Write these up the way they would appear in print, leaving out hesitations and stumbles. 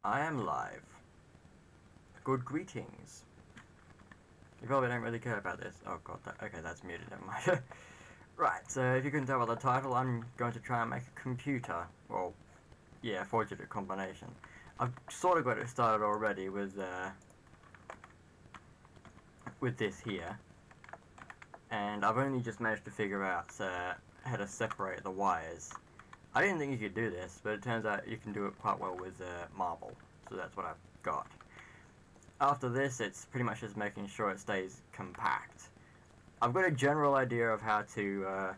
I am live. Good greetings. You probably don't really care about this. Oh god, okay, that's muted, never mind. Right, so if you can tell by the title, I'm going to try and make a computer. Well, yeah, 4-digit combination. I've sort of got it started already with this here. And I've only just managed to figure out how to separate the wires. I didn't think you could do this, but it turns out you can do it quite well with marble. So that's what I've got. After this, it's pretty much just making sure it stays compact. I've got a general idea of how to...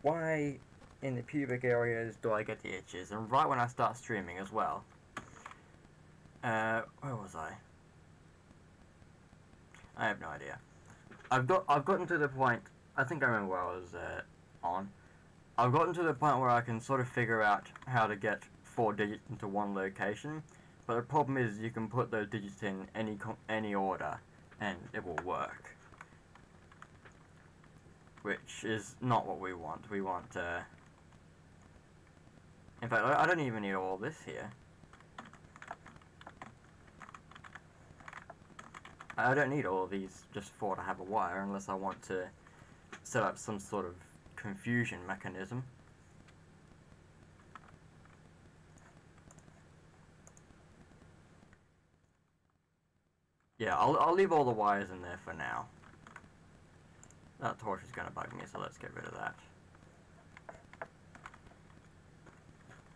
why in the pubic areas do I get the itches, and right when I start streaming as well. Where was I? I have no idea. I've gotten to the point, I think I remember where I was on. I've gotten to the point where I can sort of figure out how to get 4 digits into one location, but the problem is you can put those digits in any order and it will work. Which is not what we want. We want, in fact, I don't even need all this here. I don't need all of these just for to have a wire unless I want to set up some sort of confusion mechanism. Yeah, I'll leave all the wires in there for now. That torch is going to bug me, so let's get rid of that.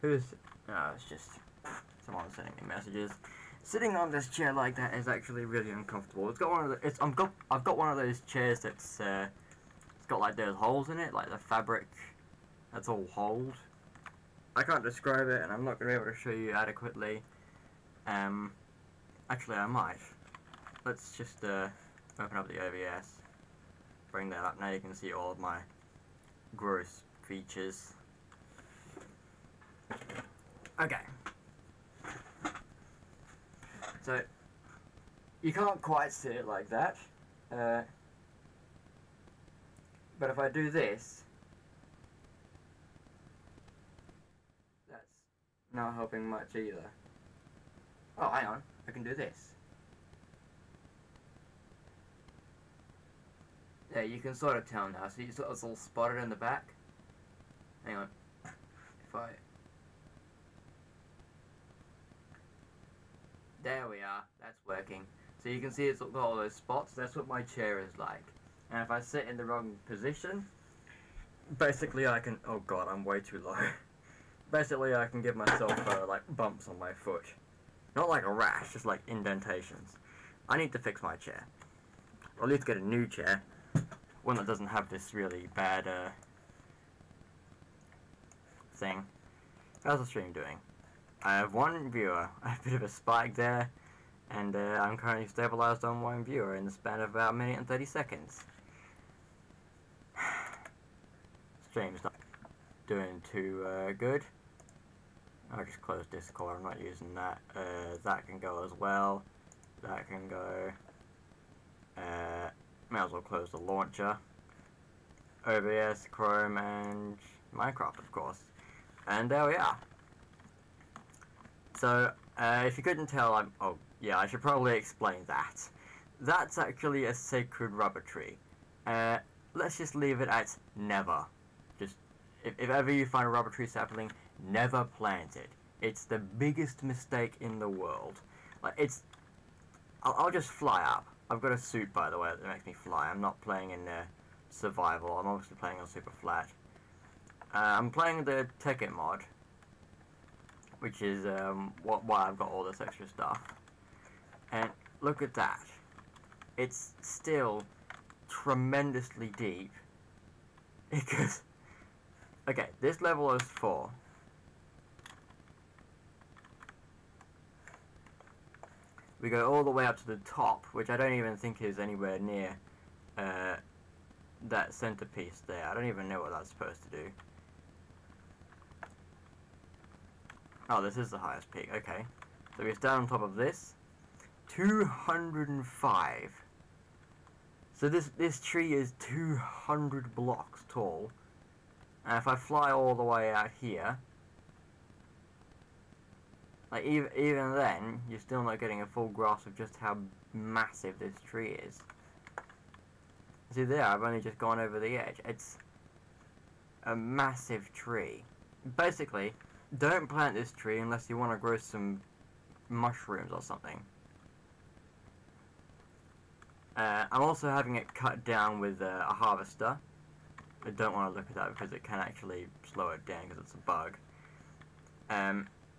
Who's... Oh, it's just someone sending me messages. Sitting on this chair like that is actually really uncomfortable. It's got one of the... I've got one of those chairs that's it's got like those holes in it, like the fabric that's all holed. I can't describe it, and I'm not going to be able to show you adequately. Actually, I might. Let's just open up the OBS. Bring that up. Now you can see all of my gross features. Okay. So, you can't quite see it like that. But if I do this, that's not helping much either. Oh, hang on. I can do this. Yeah, you can sort of tell now. See, it's all spotted in the back. Hang on. If I... There we are. That's working. So you can see it's got all those spots. That's what my chair is like. And if I sit in the wrong position, basically I can... Oh god, I'm way too low. Basically I can give myself like bumps on my foot. Not like a rash, just like indentations. I need to fix my chair. Or at least get a new chair. One that doesn't have this really bad thing. How's the stream doing? I have one viewer. I have a bit of a spike there. And I'm currently stabilized on one viewer in the span of about a minute and 30 seconds. Stream's not doing too good. I'll just close Discord, I'm not using that. That can go as well. That can go. May as well close the launcher. OBS, Chrome, and Minecraft, of course. And there we are. So, if you couldn't tell, oh, yeah, I should probably explain that. That's actually a sacred rubber tree. Let's just leave it at never. Just, if ever you find a rubber tree sapling, never plant it. It's the biggest mistake in the world. Like, it's... I'll just fly up. I've got a suit, by the way, that makes me fly. I'm not playing in survival. I'm obviously playing on super flat. I'm playing the tekkit mod, which is why I've got all this extra stuff. And look at that. It's still tremendously deep. Because, okay, this level is 4. We go all the way up to the top, which I don't even think is anywhere near that centerpiece there. I don't even know what that's supposed to do. Oh, this is the highest peak, okay. So we stand on top of this. 205. So this tree is 200 blocks tall. And if I fly all the way out here, Like, even then, you're still not getting a full grasp of just how massive this tree is. See there, I've only just gone over the edge. It's a massive tree. Basically, don't plant this tree unless you want to grow some mushrooms or something. I'm also having it cut down with a harvester. I don't want to look at that because it can actually slow it down because it's a bug.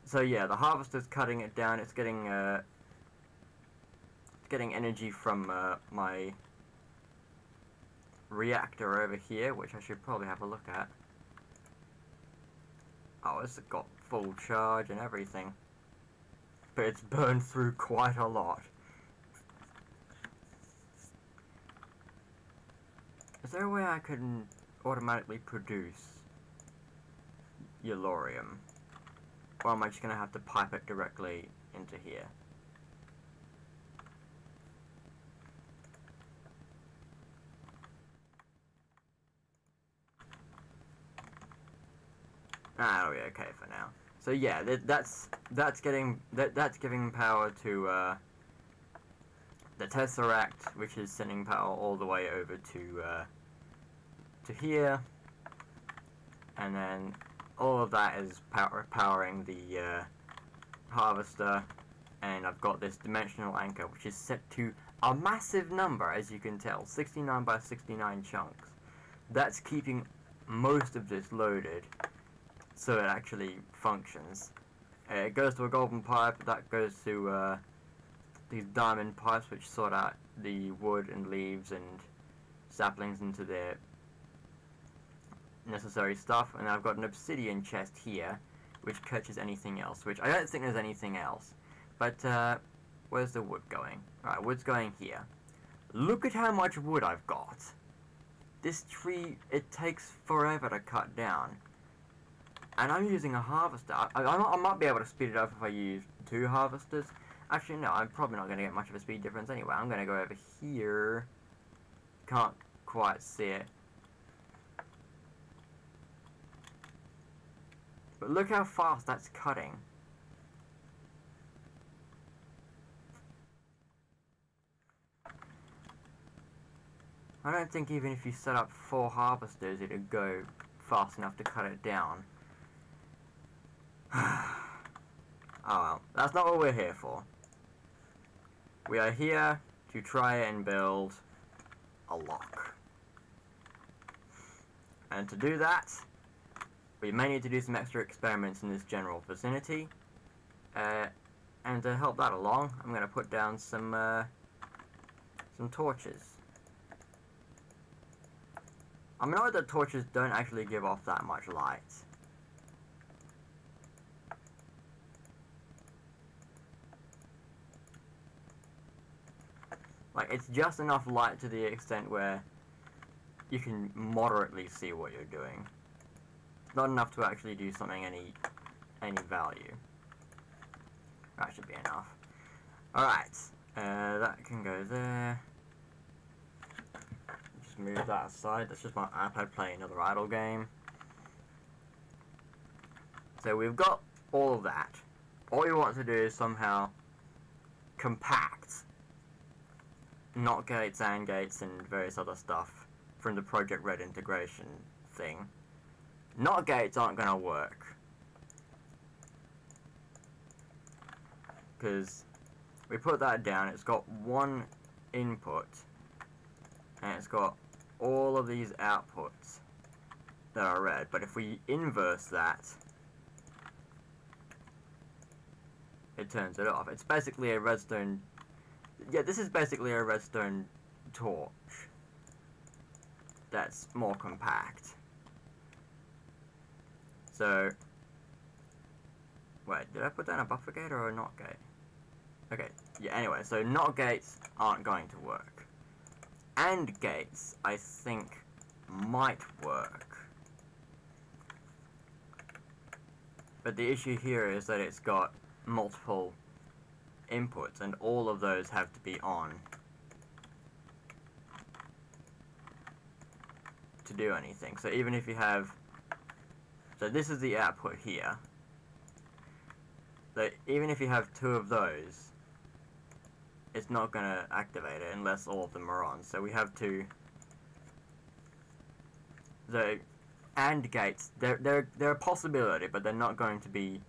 So yeah, the harvester's cutting it down. It's getting energy from my reactor over here, which I should probably have a look at. Oh, it's got full charge and everything, but it's burned through quite a lot. Is there a way I can automatically produce Yellorium? Or am I just going to have to pipe it directly into here? That'll be okay for now. So yeah, that's giving power to the Tesseract, which is sending power all the way over to here, and then all of that is powering the harvester, and I've got this dimensional anchor which is set to a massive number, as you can tell, 69 by 69 chunks. That's keeping most of this loaded so it actually functions. It goes to a golden pipe, that goes to these diamond pipes which sort out the wood and leaves and saplings into their necessary stuff, and I've got an obsidian chest here which catches anything else, which I don't think there's anything else. But where's the wood going? Alright, wood's going here. Look at how much wood I've got. This tree, it takes forever to cut down. And I'm using a harvester. I might be able to speed it up if I use 2 harvesters. Actually, no, I'm probably not going to get much of a speed difference anyway. I'm going to go over here. Can't quite see it. But look how fast that's cutting. I don't think even if you set up 4 harvesters, it'd go fast enough to cut it down. Oh well, that's not what we're here for. We are here to try and build a lock. And to do that, we may need to do some extra experiments in this general vicinity. And to help that along, I'm going to put down some torches. I know that torches don't actually give off that much light. Like, it's just enough light to the extent where you can moderately see what you're doing. It's not enough to actually do something any value. That should be enough. Alright, that can go there. Just move that aside. That's just my iPad playing another idle game. So we've got all of that. All we want to do is somehow compact NOT gates, AND gates, and various other stuff from the Project Red integration thing. NOT gates aren't going to work, because we put that down, it's got one input, and it's got all of these outputs that are red, but if we inverse that, it turns it off. It's basically a redstone. Yeah, this is basically a redstone torch that's more compact. So, wait, did I put down a buffer gate or a NOT gate? Okay, yeah, anyway, so NOT gates aren't going to work. AND gates, I think, might work. But the issue here is that it's got multiple inputs, and all of those have to be on to do anything. So even if you have, so this is the output here, So even if you have 2 of those, it's not going to activate it unless all of them are on. So we have to... The AND gates, they're a possibility, but they're not going to be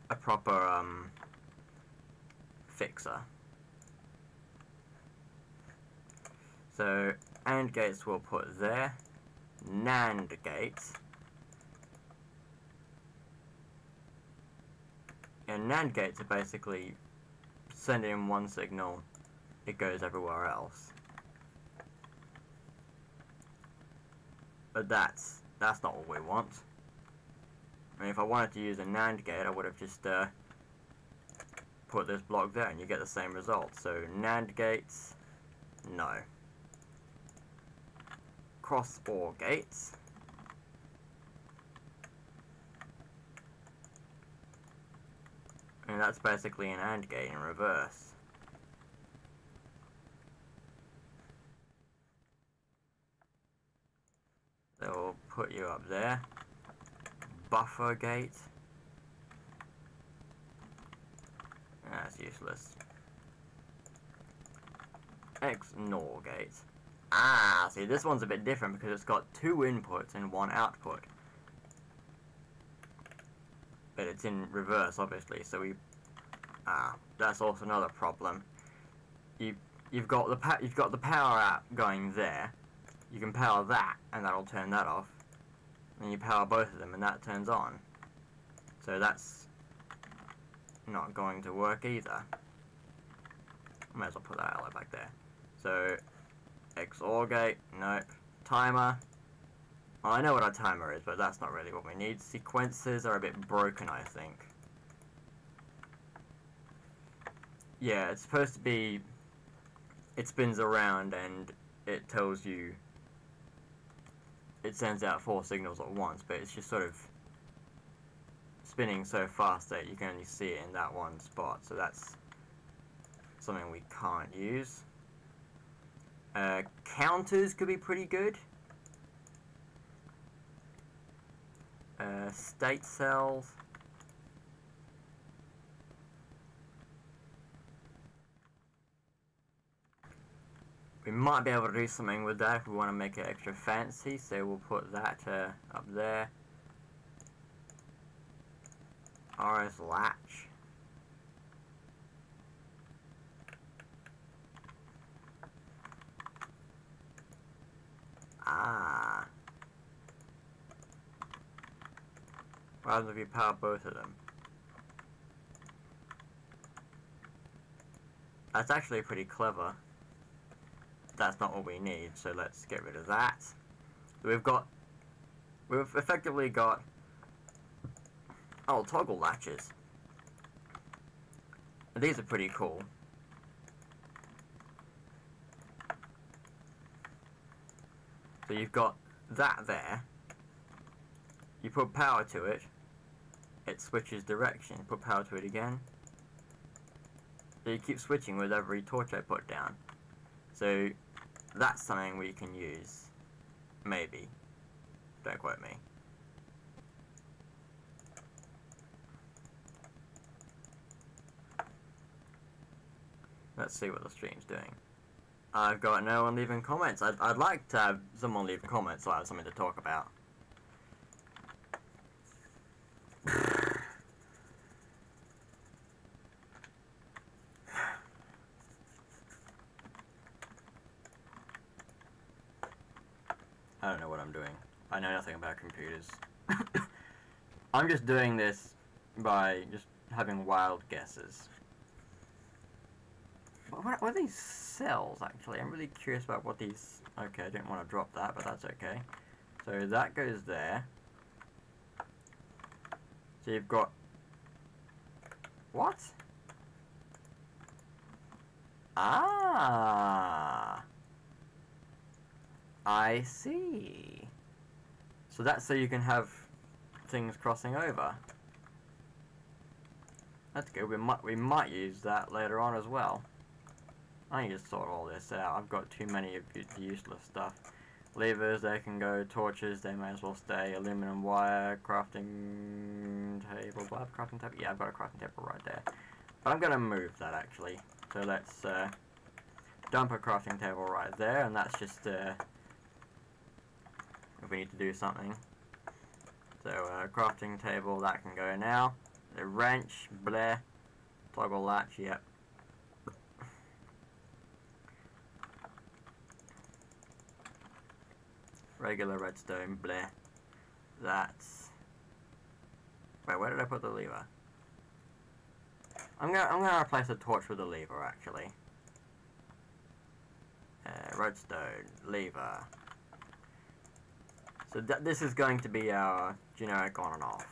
a proper fixer. So AND gates we'll put there. NAND gates. And NAND gates are basically sending in one signal, it goes everywhere else. But that's not what we want. I mean, if I wanted to use a NAND gate, I would have just put this block there and you get the same result. So NAND gates, no. Cross OR gates. And that's basically an AND gate in reverse. So we'll put you up there. Buffer gate. That's useless. XNOR gate. Ah, see, this one's a bit different because it's got 2 inputs and 1 output. But it's in reverse, obviously, so we... that's also another problem. You've got the power out going there. You can power that, and that'll turn that off. And you power both of them, and that turns on. So that's not going to work either. Might as well put that outlet back there. So, XOR gate, nope. Timer. Well, I know what a timer is, but that's not really what we need. Sequences are a bit broken, I think. Yeah, it's supposed to be... It spins around and it tells you... It sends out 4 signals at once, but it's just sort of spinning so fast that you can only see it in that one spot. So that's something we can't use. Counters could be pretty good. State cells. We might be able to do something with that if we want to make it extra fancy, so we'll put that up there. RS latch. Ah. What happens if you power both of them? That's actually pretty clever. That's not what we need, so let's get rid of that. We've effectively got toggle latches. And these are pretty cool. So you've got that there. You put power to it, it switches direction. Put power to it again. So you keep switching with every torch I put down. So that's something we can use. Maybe. Don't quote me. Let's see what the stream's doing. I've got no one leaving comments. I'd like to have someone leave comments so I have something to talk about. I don't know what I'm doing. I know nothing about computers. I'm just doing this by just having wild guesses. What are these cells, actually? I'm really curious about what these... Okay, I didn't want to drop that, but that's okay. So that goes there. So you've got... What? Ah! I see. So that's so you can have things crossing over. That's good. We might use that later on as well. I need to sort all this out. I've got too many of the useless stuff. Levers, they can go. Torches, they may as well stay. Aluminum wire, crafting table. Do I have a crafting table? Yeah, I've got a crafting table right there. But I'm going to move that, actually. So let's dump a crafting table right there, and that's just if we need to do something. So crafting table, that can go now. The wrench, bleh. Toggle latch, yep. Regular redstone, bleh. That's... Wait, where did I put the lever? I'm gonna replace the torch with the lever, actually. Redstone, lever. So this is going to be our generic on and off.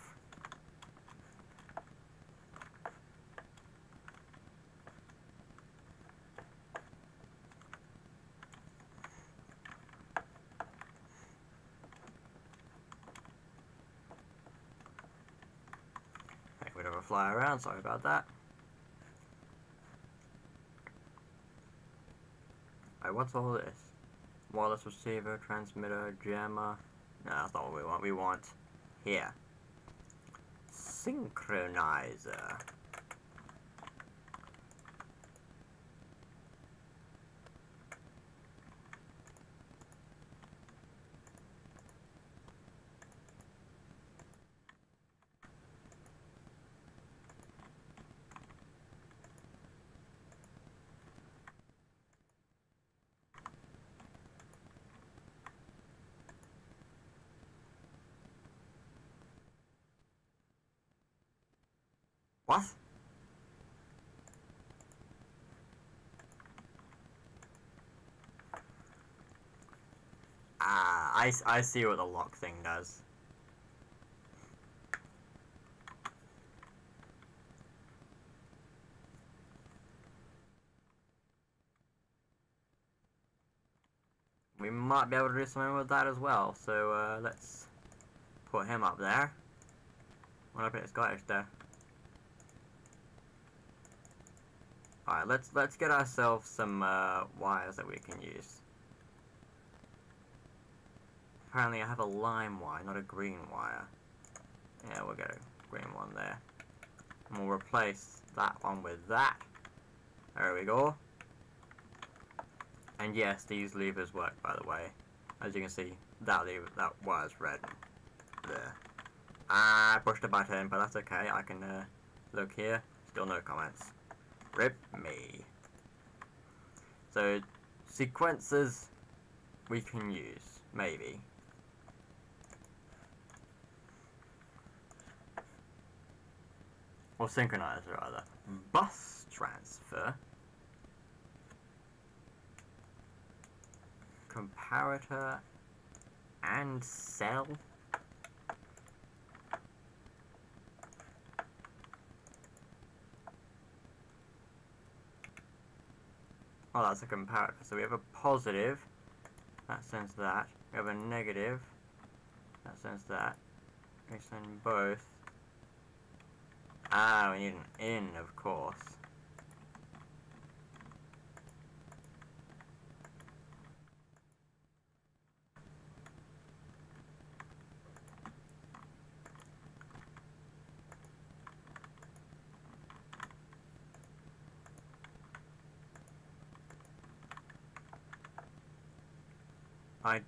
Make a bit of a fly around, sorry about that. Alright, what's all this? Wireless receiver, transmitter, jammer. No, that's not what we want. We want here. Synchronizer. What? Ah, I see what the lock thing does. We might be able to do something with that as well, so let's put him up there. What up, it's got there. Alright, let's get ourselves some wires that we can use. Apparently I have a lime wire, not a green wire. Yeah, we'll get a green one there. And we'll replace that one with that. There we go. And yes, these levers work, by the way. As you can see, that lever, that wire's red. There. I pushed a button, but that's okay. I can look here. Still no comments. Rip me. So, sequencers we can use, maybe. Or synchronizer, rather. Bus transfer. Comparator. And cell. Oh, that's a comparator. So we have a positive. That sends that. We have a negative. That sends that. We send both. Ah, we need an in, of course. I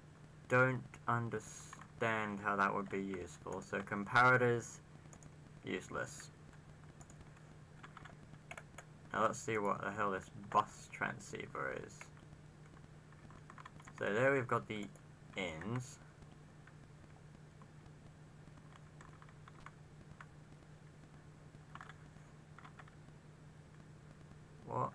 don't understand how that would be useful. So comparators, useless. Now let's see what the hell this bus transceiver is. So there we've got the ins. What?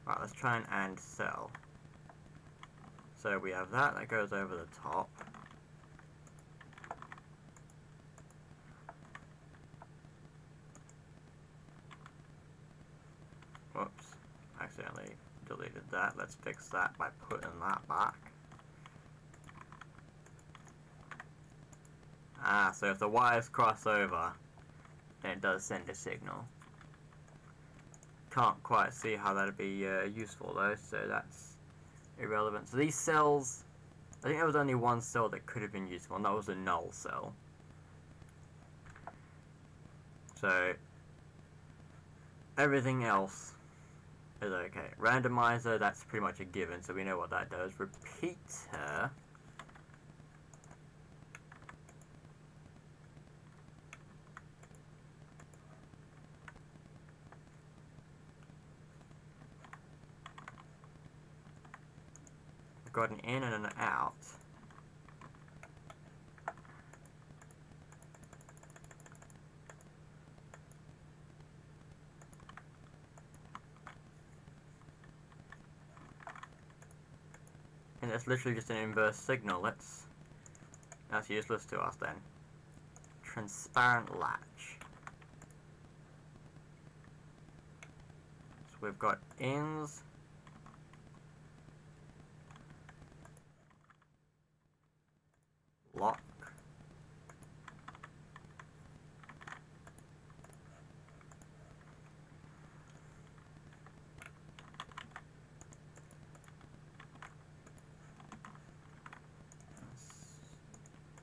Right, let's try and cell. So we have that goes over the top. Whoops, accidentally deleted that. Let's fix that by putting that back. Ah, so if the wires cross over, then it does send a signal. can't quite see how that'd be useful though, so that's irrelevant. So these cells, I think there was only one cell that could have been useful, and that was a null cell. So everything else is okay. Randomizer, that's pretty much a given, so we know what that does. Repeater, we've got an in and an out. And it's literally just an inverse signal. That's useless to us then. Transparent latch. So we've got ins. Lock.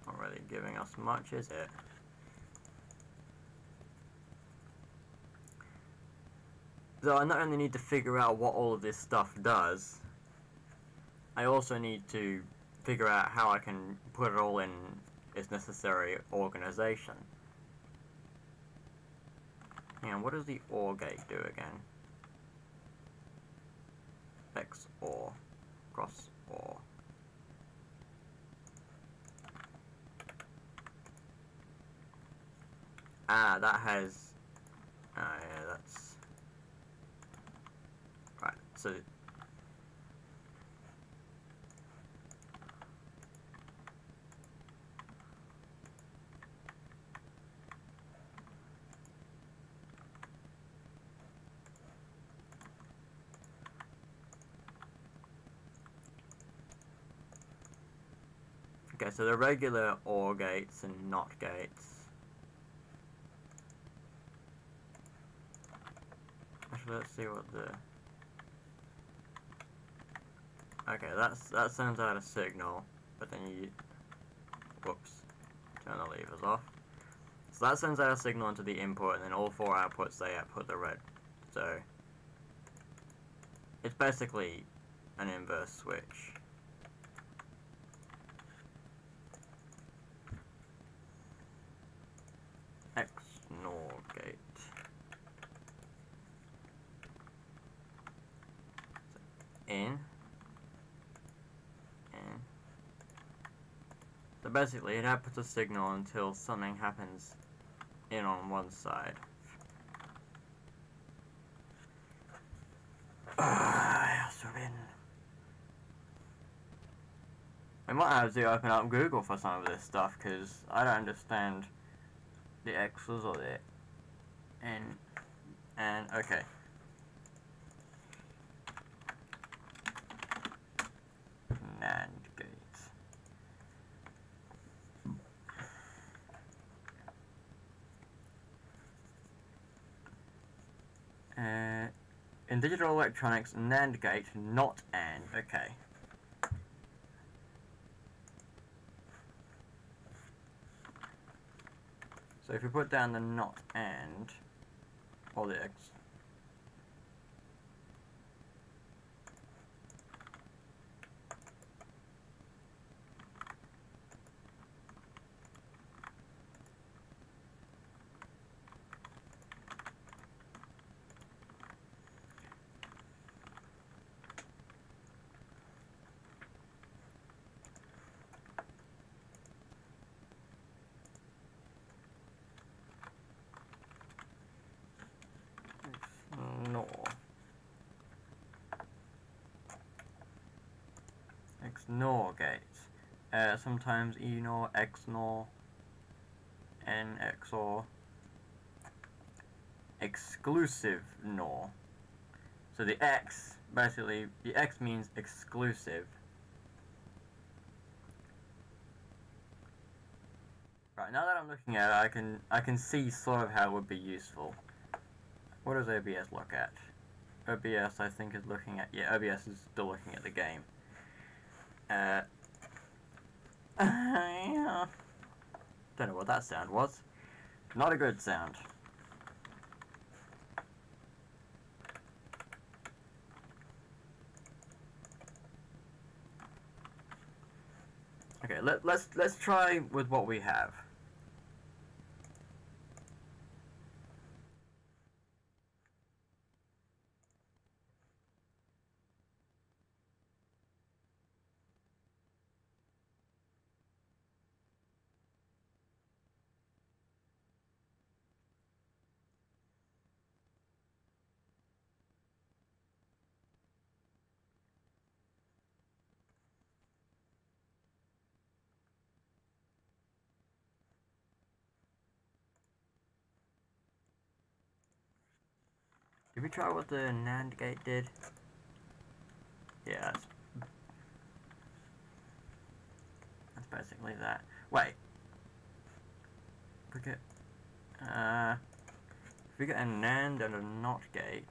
Not really giving us much, is it? So I not only need to figure out what all of this stuff does, I also need to figure out how I can put it all in its necessary organization. And what does the OR gate do again? XOR, cross OR. Ah, that has... Ah, yeah, that's... Right, so... Okay, so the regular OR gates and NOT gates. Actually, let's see what the... Okay, that sends out a signal, but then you... Whoops. Turn the levers off. So that sends out a signal into the input, and then all four outputs, they output the red. So... It's basically an inverse switch. XNOR gate. So in. So basically it outputs a signal until something happens in on one side. I might have to open up Google for some of this stuff, because I don't understand the X's or the and okay. NAND gates. In digital electronics, NAND gate, not AND. Okay. So if you put down the not AND, or the X. XNOR gates. Sometimes ENOR, XNOR, NXOR. Exclusive NOR. So the X, basically, the X means exclusive. Right, now that I'm looking at it, I can see sort of how it would be useful. What does OBS look at? OBS, I think, is looking at... Yeah, OBS is still looking at the game. Yeah. Don't know what that sound was. Not a good sound. Okay, let's try with what we have. Did we try what the NAND gate did? Yeah, that's basically that. Wait. If we get a NAND and a NOT gate,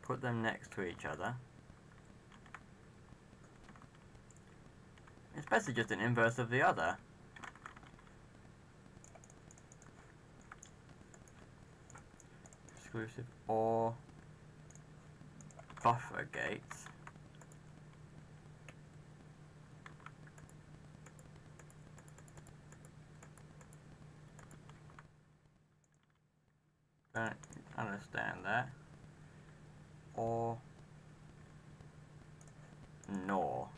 put them next to each other. It's basically just an inverse of the other. Exclusive or buffer gates. Don't understand that. Or NOR.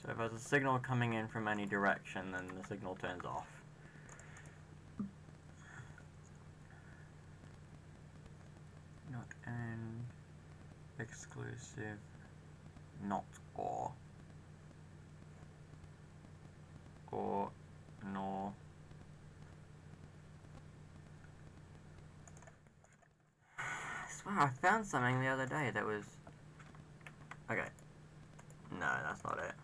So if there's a signal coming in from any direction, then the signal turns off. Not an exclusive, not or NOR. I swear I found something the other day that was... Okay. No, that's not it.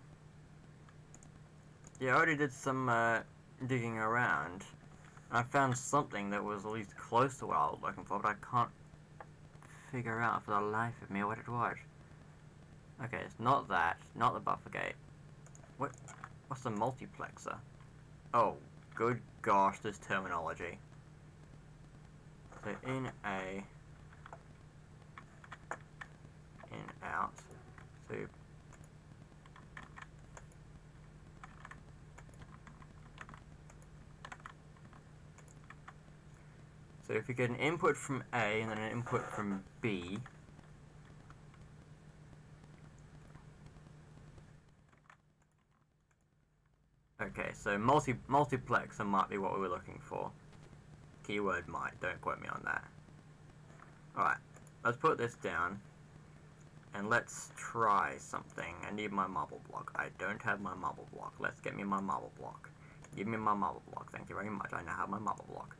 Yeah, I already did some digging around. I found something that was at least close to what I was looking for, but I can't figure out for the life of me what it was. Okay, it's not that, not the buffer gate. What's the multiplexer? Oh, good gosh, this terminology. So in A, in out, so if you get an input from A and then an input from B, okay, so multiplexer might be what we were looking for. Keyword might, don't quote me on that. Alright, let's put this down and let's try something. I need my marble block. I don't have my marble block. Let's get me my marble block. Give me my marble block. Thank you very much. I now have my marble block.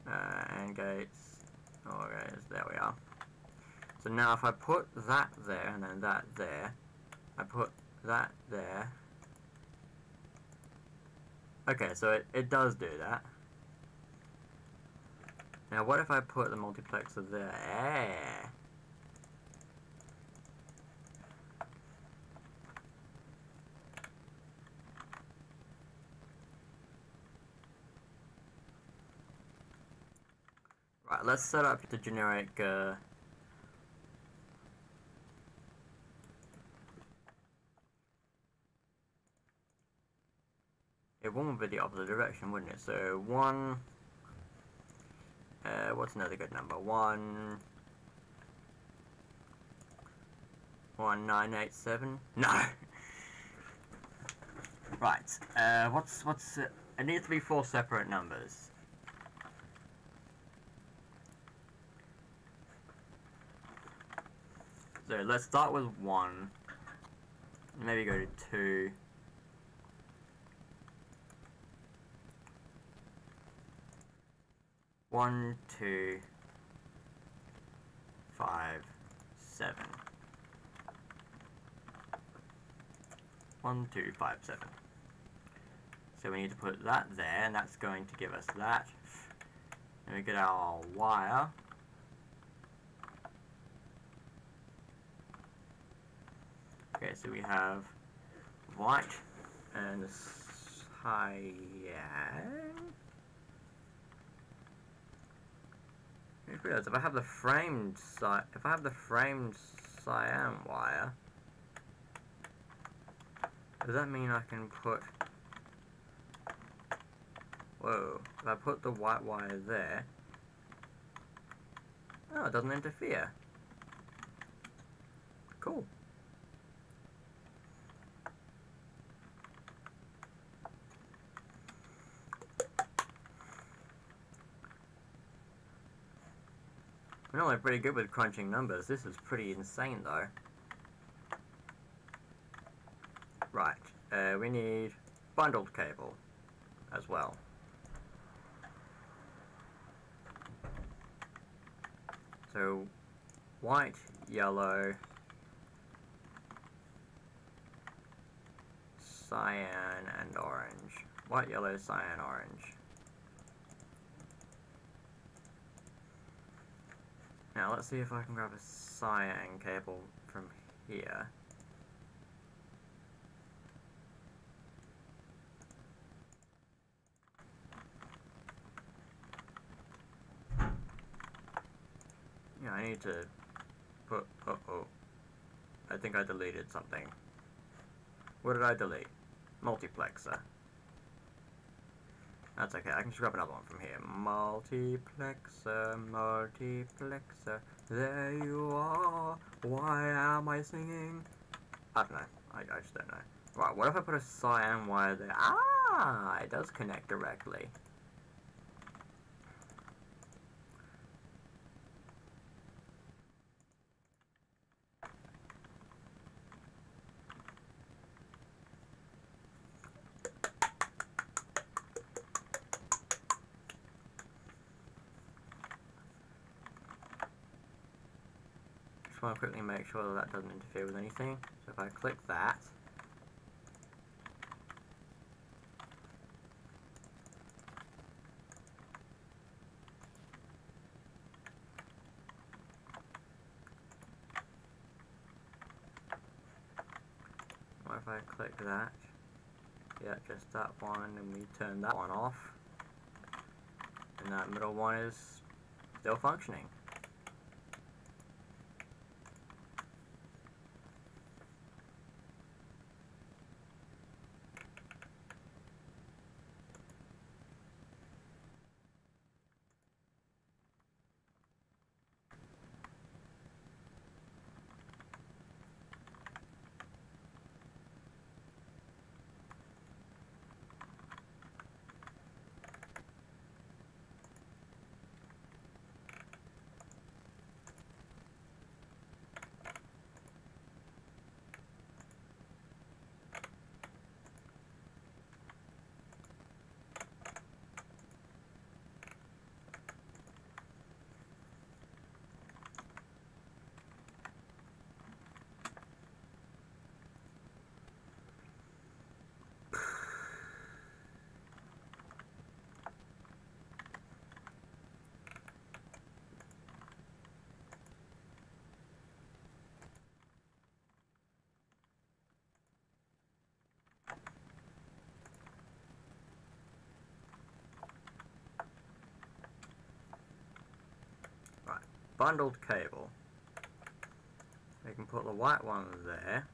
And gates. Okay, there we are. So now if I put that there and then that there, I put that there. Okay, so it does do that. Now what if I put the multiplexer there? Right, let's set up the generic one would be the opposite direction, wouldn't it? So 1 what's another good number? 1987? No. Right. What's it needs to be 4 separate numbers. So let's start with 1. Maybe go to 2. 1, 2, 5, 7. 1257. So we need to put that there, and that's going to give us that. And we get our wire. Okay, so we have white and cyan. If I have the framed cyan wire, does that mean I can put? Whoa! If I put the white wire there, oh, it doesn't interfere. Cool. We're normally pretty good with crunching numbers. This is pretty insane, though. Right. We need bundled cable as well. So, white, yellow, cyan, and orange. White, yellow, cyan, orange. Now let's see if I can grab a cyan cable from here. Yeah, I need to put... Uh-oh. I think I deleted something. What did I delete? Multiplexer. That's okay, I can just grab another one from here. Multiplexer, multiplexer, there you are. Why am I singing? I don't know. I just don't know. Right, what if I put a cyan wire there? Ah, it does connect directly. Just want to quickly make sure that doesn't interfere with anything. So if I click that, what if I click that? Yeah, just that one, and we turn that one off. And that middle one is still functioning. Bundled cable. We can put the white one there.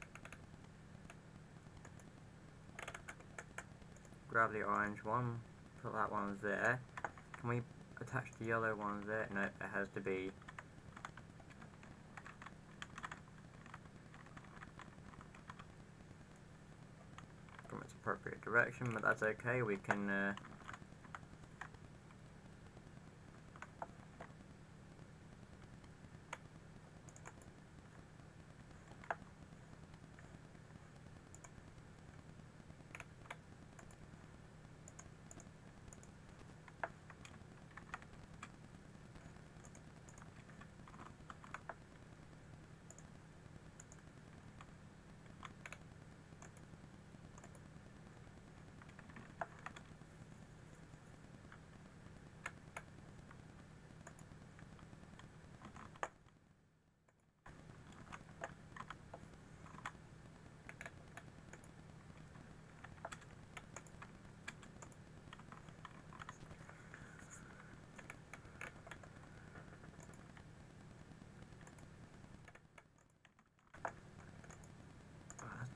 Grab the orange one, put that one there. Can we attach the yellow one there? No, it has to be from its appropriate direction, but that's okay. We can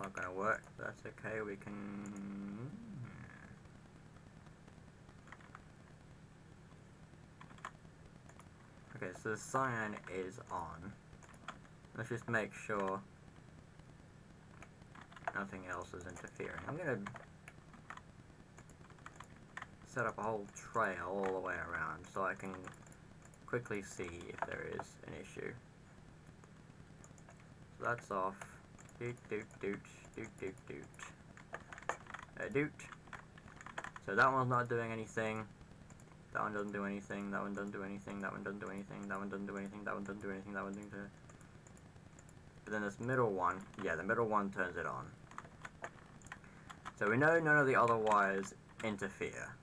not gonna work. That's okay, we can... Okay, so the cyan is on. Let's just make sure nothing else is interfering. I'm gonna set up a whole trail all the way around so I can quickly see if there is an issue. So that's off. Doot doot doot doot doot doot. Doot. So that one's not doing anything. That one doesn't do anything. That one doesn't do anything. That one doesn't do anything. That one doesn't do anything. That one doesn't do anything. That one doesn't do. But then this middle one, yeah, the middle one turns it on. So we know none of the other wires interfere.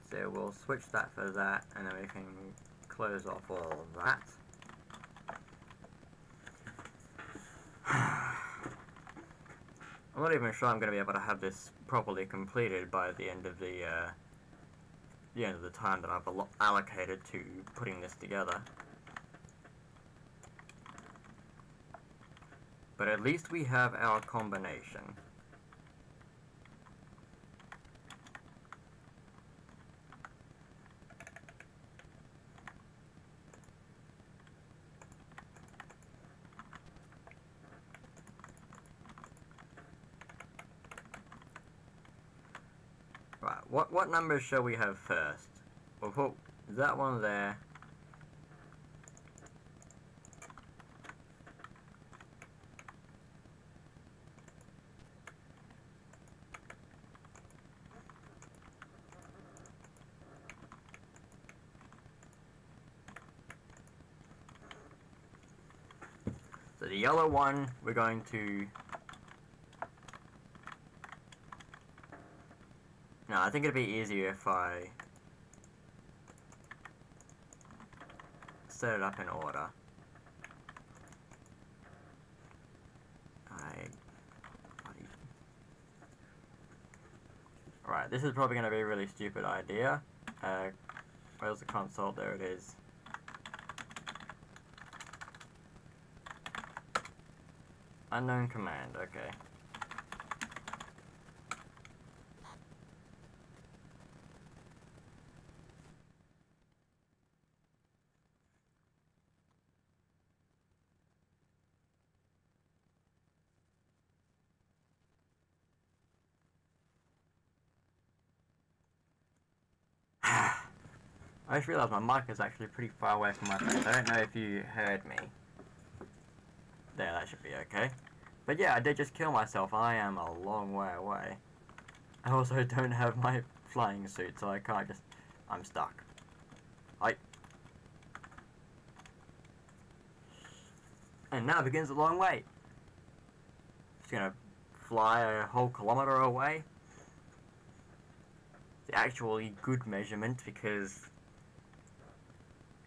So we'll switch that for that, and then we can close off all of that. I'm not even sure I'm going to be able to have this properly completed by the end of the time that I've allocated to putting this together. But at least we have our combination. Right, what numbers shall we have first? We'll put that one there. So the yellow one, we're going to... No, I think it'd be easier if I set it up in order. Right, this is probably going to be a really stupid idea. Where's the console? There it is. Unknown command, okay. I just realised my mic is actually pretty far away from my face. I don't know if you heard me. There, that should be okay. But yeah, I did just kill myself. I am a long way away. I also don't have my flying suit, so I can't just... I'm stuck. And now begins the long wait. Just gonna fly a whole kilometer away. The actually good measurement, because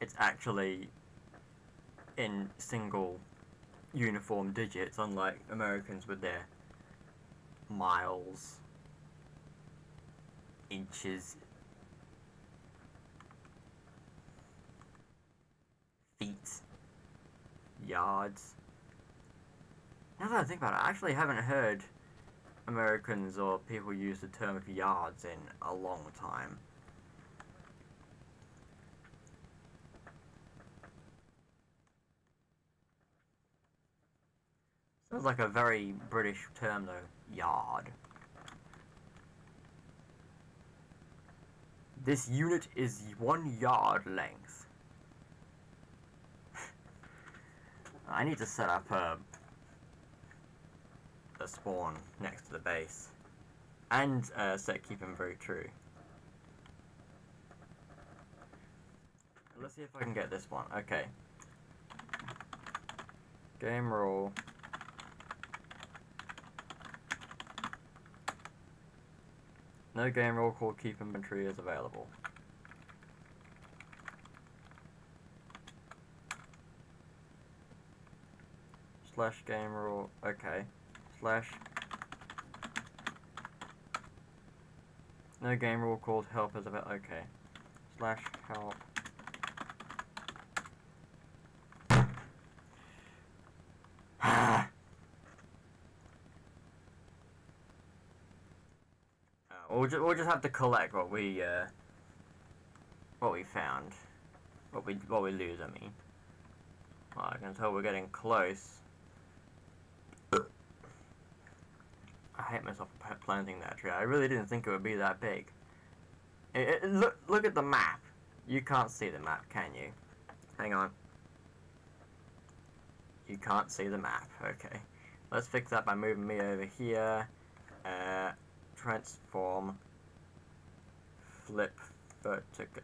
it's actually in single uniform digits, unlike Americans with their miles, inches, feet, yards. Now that I think about it, I actually haven't heard Americans or people use the term of yards in a long time. Sounds like a very British term though, yard. This unit is 1 yard length. I need to set up a spawn next to the base. And set keep them very true. Let's see if I can get this one. Okay. Game rule. No game rule called keep inventory is available. Slash game rule, okay. Slash. No game rule called help is available, okay. Slash help. We'll just have to collect what we found, what we lose. I mean, well, I can tell we're getting close. I hate myself for planting that tree. I really didn't think it would be that big. Look at the map. You can't see the map, can you? Hang on. You can't see the map. Okay. Let's fix that by moving me over here. Transform. Flip. Vertical.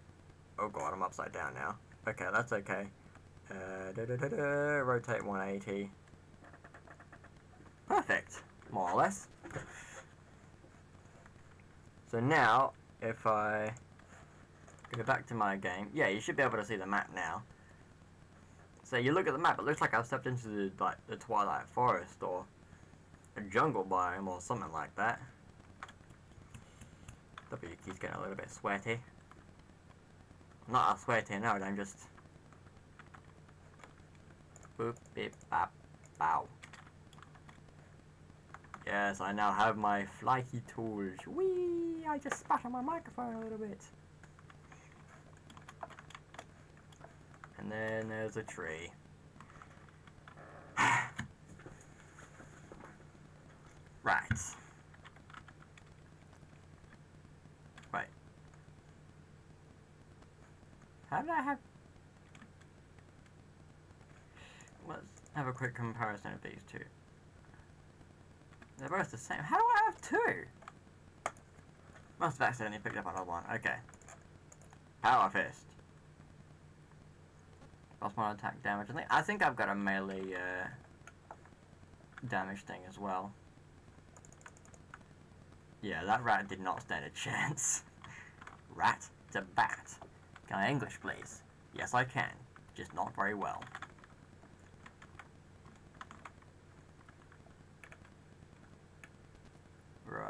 Oh god, I'm upside down now. Okay, that's okay. Rotate 180. Perfect. More or less. So now, if I go back to my game, yeah, you should be able to see the map now. So you look at the map, it looks like I've stepped into the Twilight Forest or a jungle biome or something like that. W key's getting a little bit sweaty. Not as sweaty now, I'm just boop beep bap bow. Yes, I now have my flighty tools. Whee! I just spat on my microphone a little bit. And then there's a tree. Right. Wait. How did I have... Let's have a quick comparison of these two. They're both the same. How do I have two? Must have accidentally picked up another one. Okay. Power Fist. Plus one attack damage. I think I've got a melee damage thing as well. Yeah, that rat did not stand a chance. Rat? It's a bat. Can I English, please? Yes, I can. Just not very well. Right.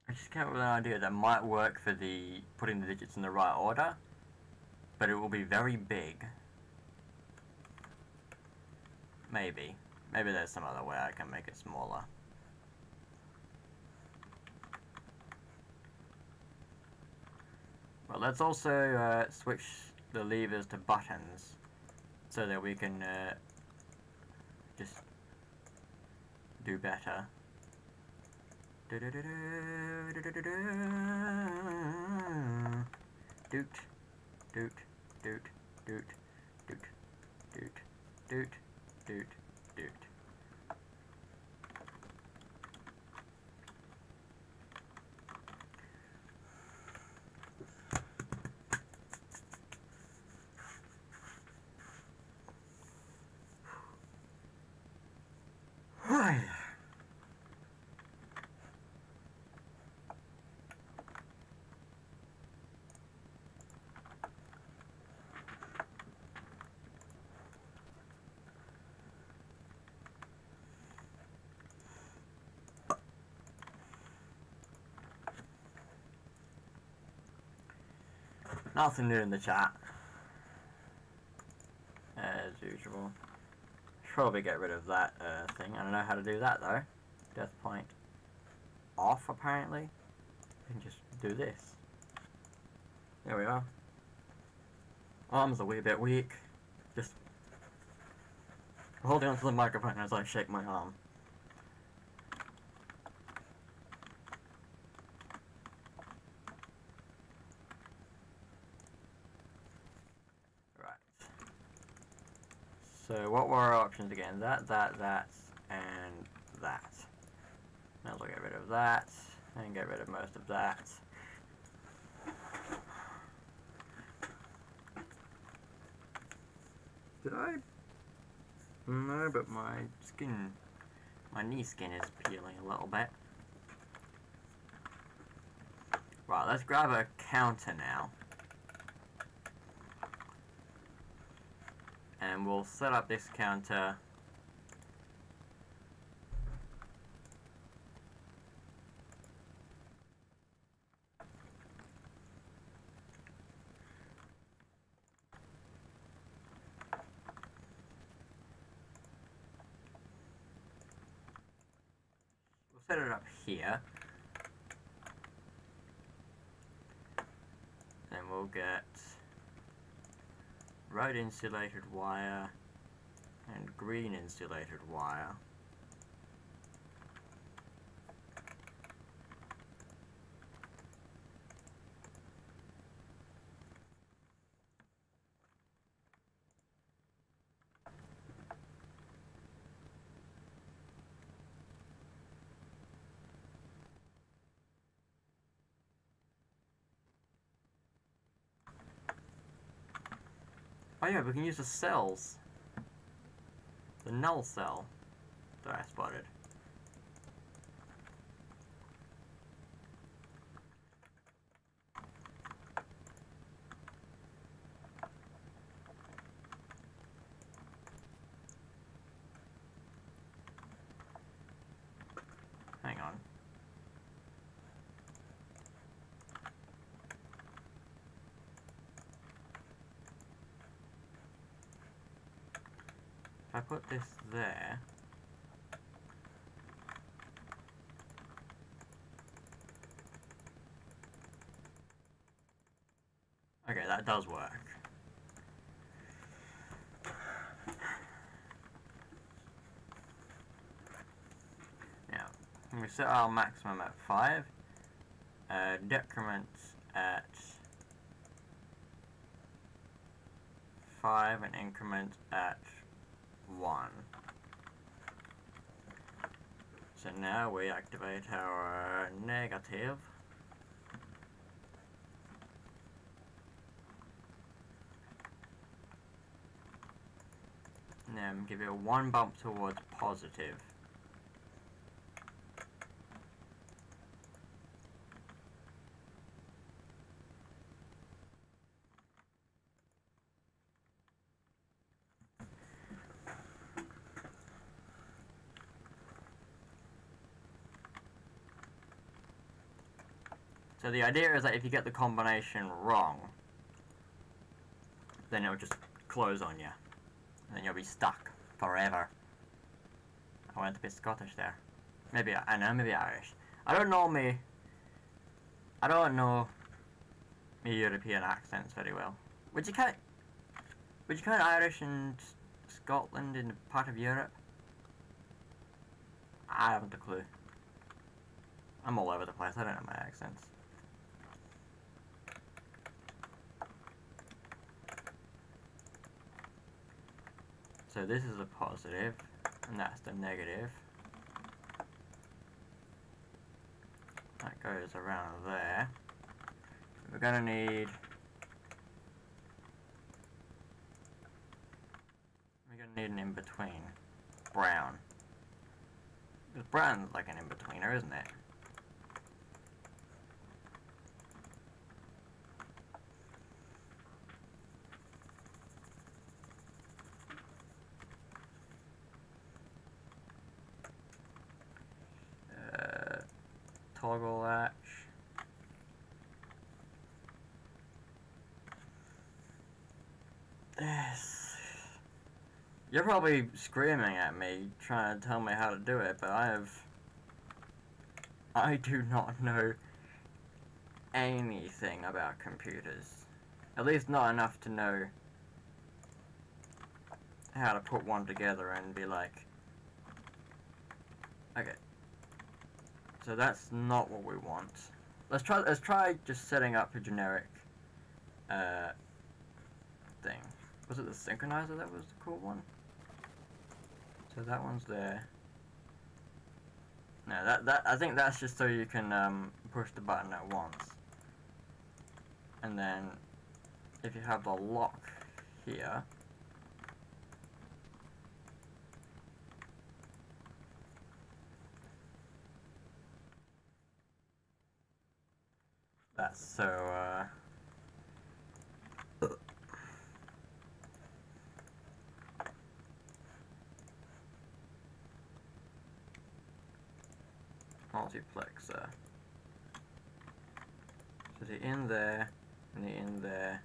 I just came up with an idea that might work for the putting the digits in the right order, but it will be very big. Maybe. Maybe there's some other way I can make it smaller. Well, let's also switch the levers to buttons so that we can just do better. Doot, doot, doot, doot, doot, doot, doot, doot. Dude. Nothing new in the chat. As usual. Should probably get rid of that thing. I don't know how to do that though. Death point off apparently. And just do this. There we are. Arms a wee bit weak. Just holding onto the microphone as I shake my arm. So what were our options again? That, and that. Now we'll get rid of that, and get rid of most of that. Did I? No, but my knee skin is peeling a little bit. Right, let's grab a counter now. And we'll set up this counter set it up here. Then we'll get red insulated wire and green insulated wire. Oh yeah, we can use the cells. The null cell that I spotted. Hang on. If I put this there, okay, that does work. Now, we set our maximum at 5, decrement at 5, and increment at 1. So now we activate our negative. And then give it 1 bump towards positive. So the idea is that if you get the combination wrong, then it'll just close on you. And then you'll be stuck forever. I went a bit Scottish there. Maybe, I know, maybe Irish. I don't know my European accents very well. Would you count Irish and Scotland in part of Europe? I haven't a clue. I'm all over the place, I don't know my accents. So this is a positive, and that's the negative. That goes around there. We're gonna need an in-between. Brown. Because brown's like an in-betweener, isn't it? Toggle latch. Yes. You're probably screaming at me, trying to tell me how to do it, but I do not know anything about computers. At least not enough to know how to put one together and be like, okay. So that's not what we want. Let's try just setting up a generic thing. Was it the synchronizer that was the cool one? So that one's there. No, that I think that's just so you can push the button at once. And then if you have the lock here, that's so, multiplexer. So the in there, and the in there.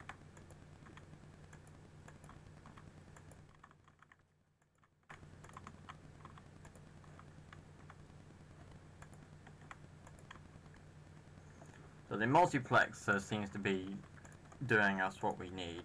So the multiplexer seems to be doing us what we need.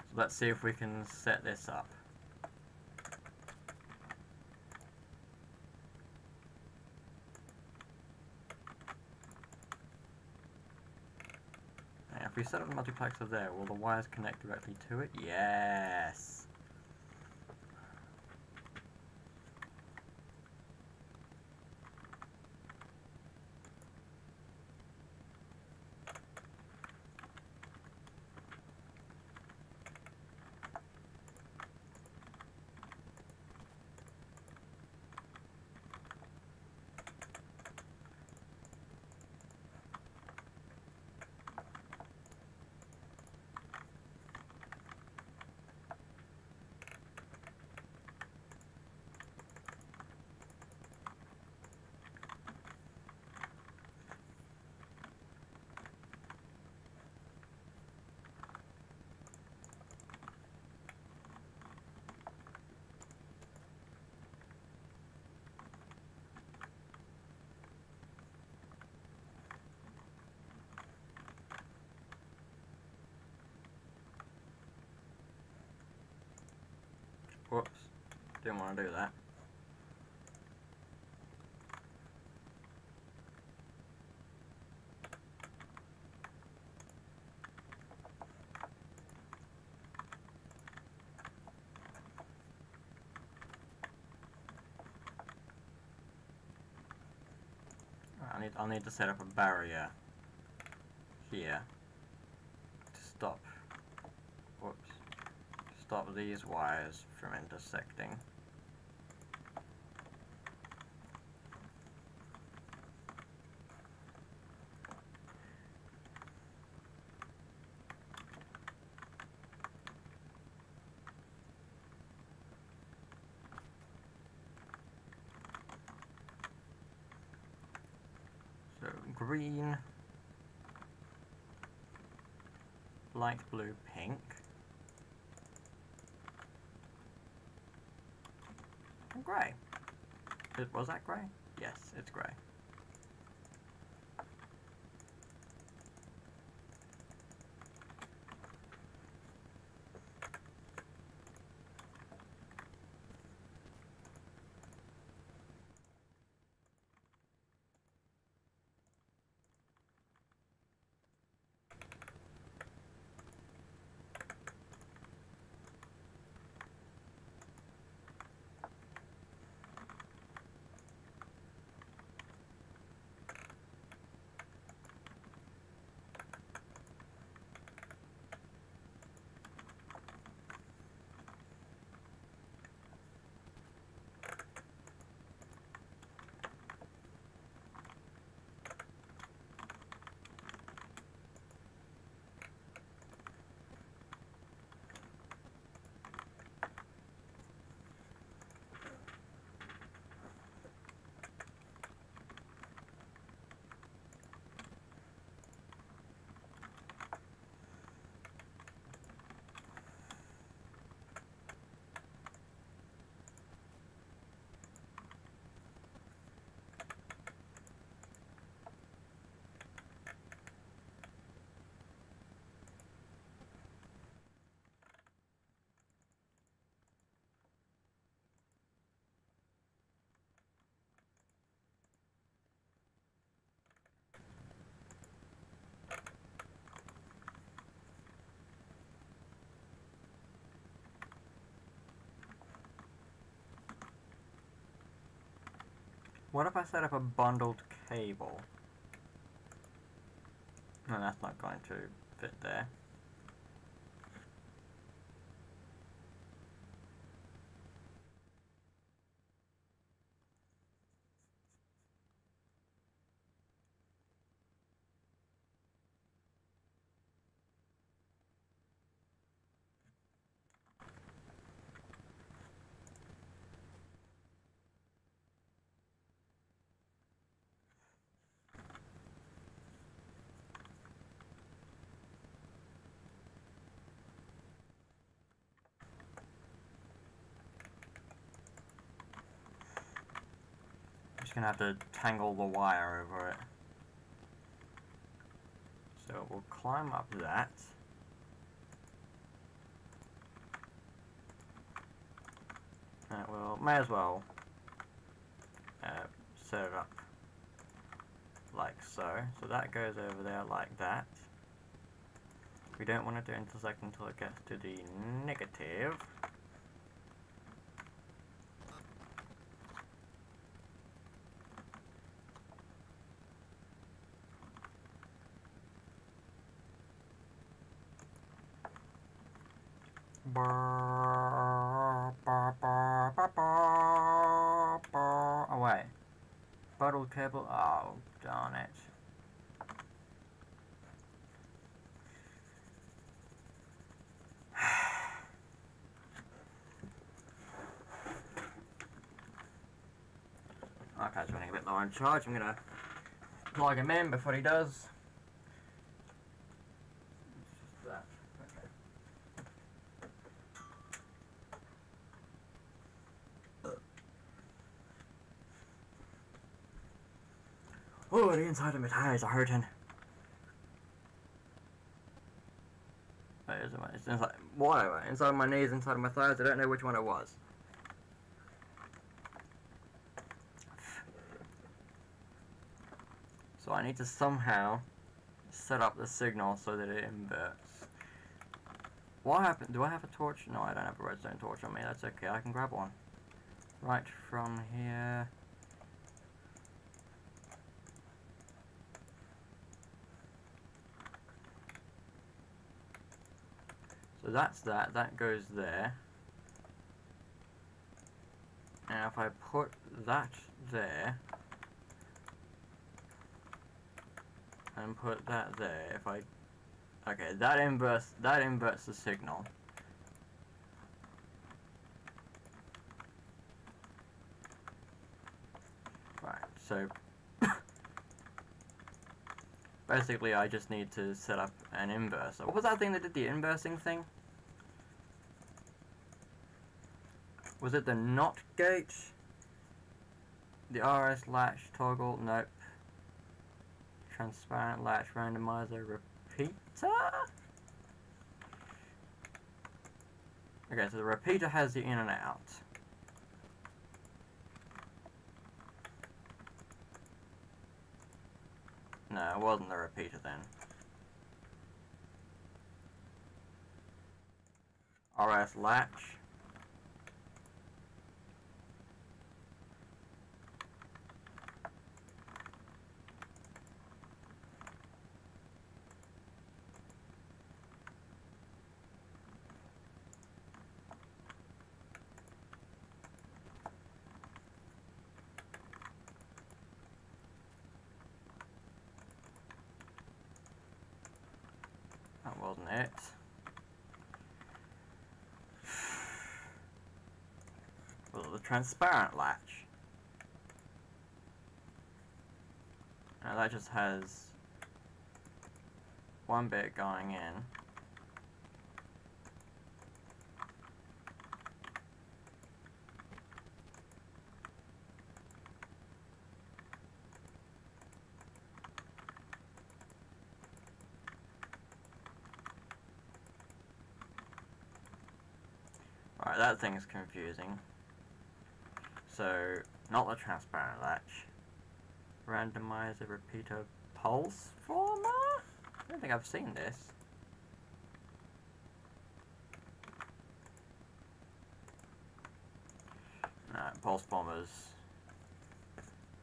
So let's see if we can set this up. Now, if we set up the multiplexer there, will the wires connect directly to it? Yes! Whoops, didn't want to do that. I'll need to set up a barrier here to stop. Whoops. Stop these wires from intersecting. So green, light blue, pink. And grey. Was that grey? Yes, it's grey. What if I set up a bundled cable? No, that's not going to fit there. gonna have to tangle the wire over it. So we'll climb up that. Well, may as well set it up like so. So that goes over there like that. We don't want it to intersect until it gets to the negative. Oh wait, bottle cable. Oh darn it! Okay, it's running a bit low on charge. I'm gonna plug him in before he does. Oh, the inside of my thighs are hurting. Wait, it's inside, whatever, inside of my knees, inside of my thighs, I don't know which one it was. So I need to somehow set up the signal so that it inverts. What happened? Do I have a torch? No, I don't have a redstone torch on me. That's okay, I can grab one. Right from here. So that's that. That goes there. And if I put that there and put that there, if I okay, that inverts the signal. Right, so basically I just need to set up an inverter. What was that thing that did the inversing thing? Was it the NOT gate? The RS latch toggle? Nope. Transparent latch randomizer repeater? Okay, so the repeater has the in and out. No, it wasn't the repeater then. RS latch. That wasn't it. Well, the transparent latch. Now that just has one bit going in. Right, that thing's confusing. So, not the transparent latch. Randomizer repeater pulse former? I don't think I've seen this. No, pulse formers.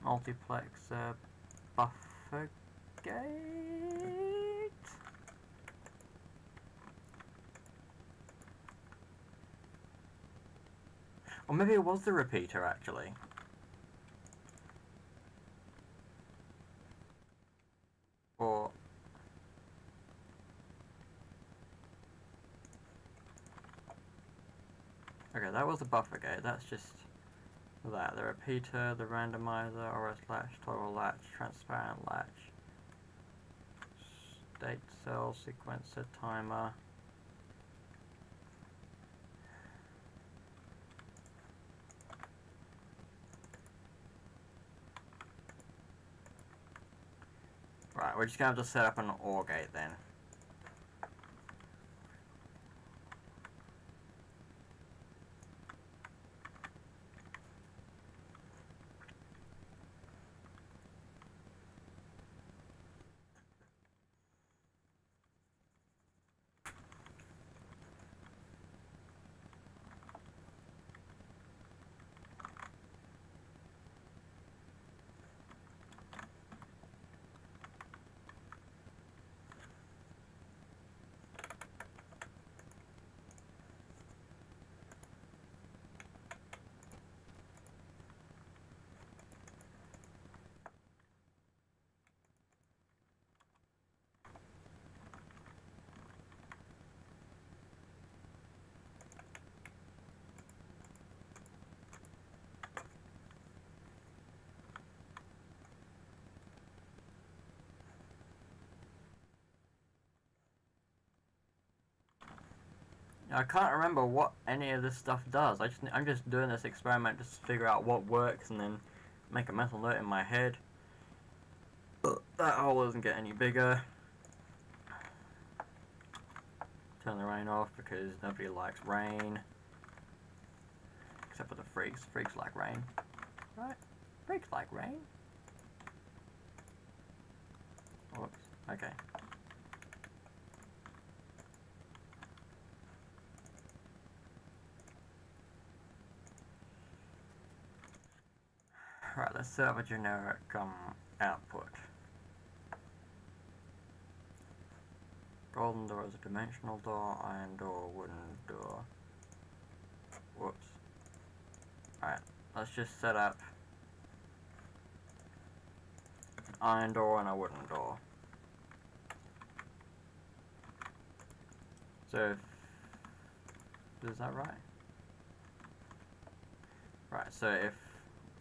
Multiplexer buffer gate? Or maybe it was the repeater, actually. Or... okay, that was the buffer gate, that's just that. The repeater, the randomizer, RS latch, toggle latch, transparent latch, state cell, sequencer, timer. Right, we're just going to have to set up an OR gate then. I can't remember what any of this stuff does. I'm just doing this experiment just to figure out what works and then make a mental note in my head. That hole doesn't get any bigger. Turn the rain off because nobody likes rain. Except for the freaks. Freaks like rain. Right? Freaks like rain. Whoops. Okay. Right, let's set up a generic output. Golden door is a dimensional door, iron door, wooden door. Whoops. Alright, let's just set up an iron door and a wooden door. So, is that right? Right, so if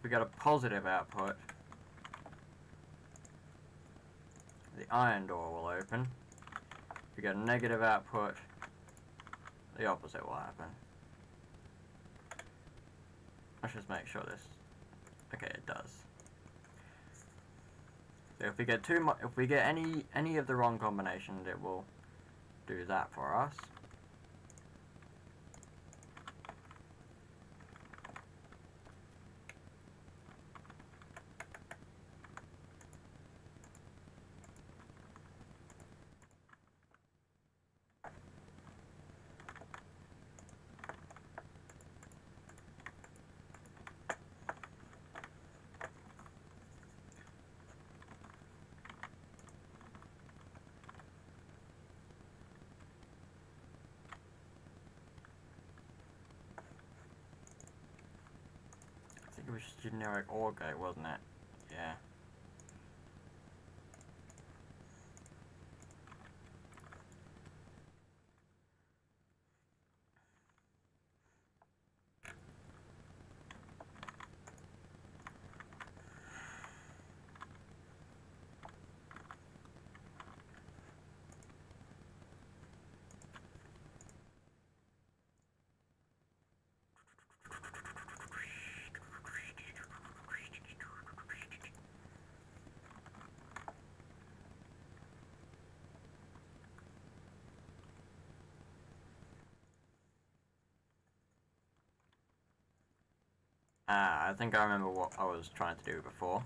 we got a positive output, the iron door will open. If we get a negative output, the opposite will happen. Let's just make sure this. Okay, it does. So if we get if we get any of the wrong combinations, it will do that for us. It was generic OR gate, wasn't it? Yeah. I think I remember what I was trying to do before.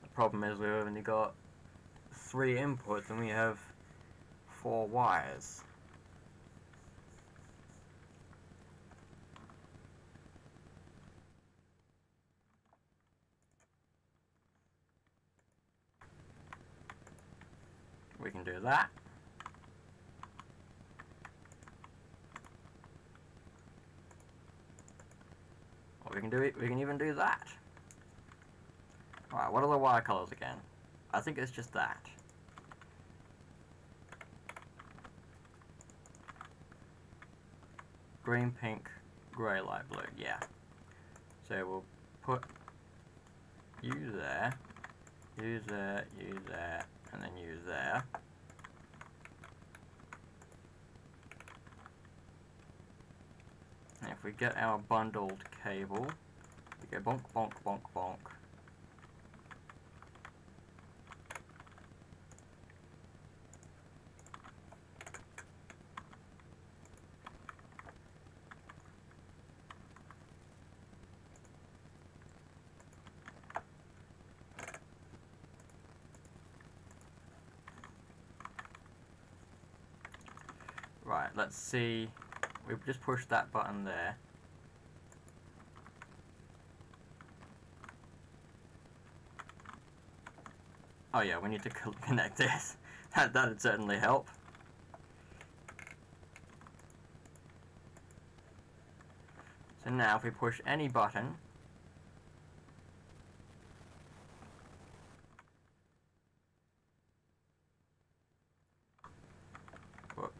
The problem is we've only got 3 inputs and we have 4 wires. We can do that. Or we can even do that. Alright, what are the wire colors again? I think it's just that. Green, pink, grey, light blue, yeah. So we'll put you there, you there, you there, and then you there. And if if we get our bundled cable, we go bonk, bonk, bonk, bonk. Right, let's see. We've just pushed that button there. Oh yeah, we need to connect this. That'd certainly help. So now if we push any button, whoops.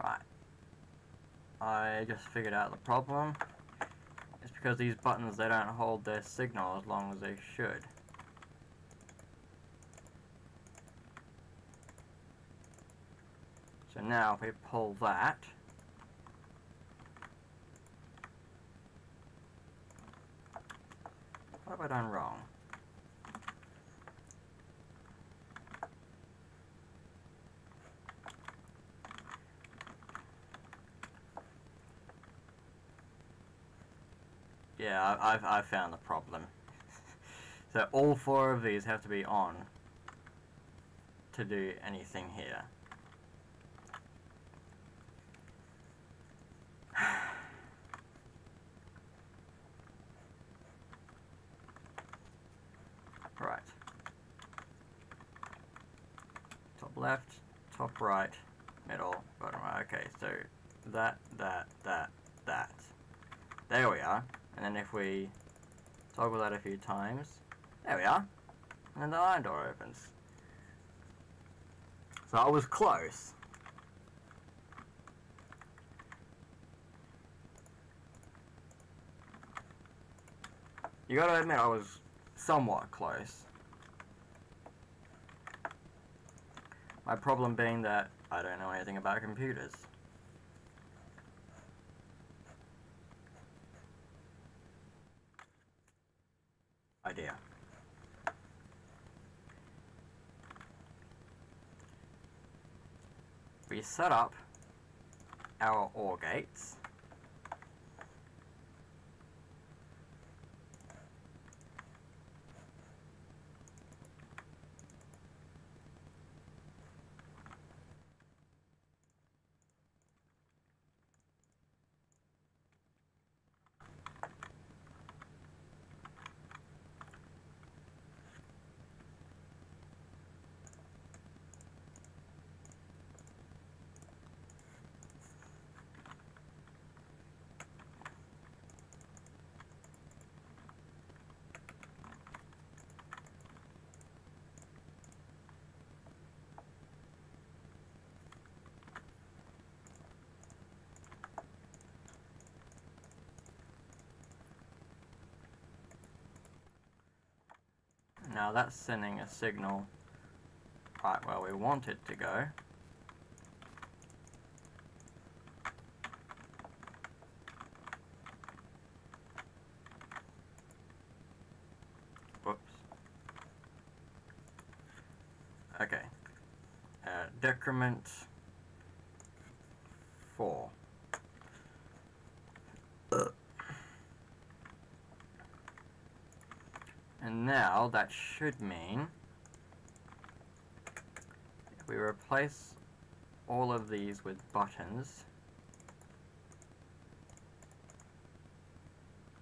Right, I just figured out the problem. It's because these buttons, they don't hold their signal as long as they should. So now if we pull that, what have I done wrong? Yeah, I've found the problem. So all 4 of these have to be on to do anything here. Right. Top left, top right, middle, bottom right. Okay, so that. There we are. And then if we toggle that a few times, there we are. And then the iron door opens. So I was close. You gotta admit I was somewhat close. My problem being that I don't know anything about computers. Idea. We set up our OR gates. Now that's sending a signal right where we want it to go. Whoops. Okay. Decrement 4. And now that should mean if we replace all of these with buttons,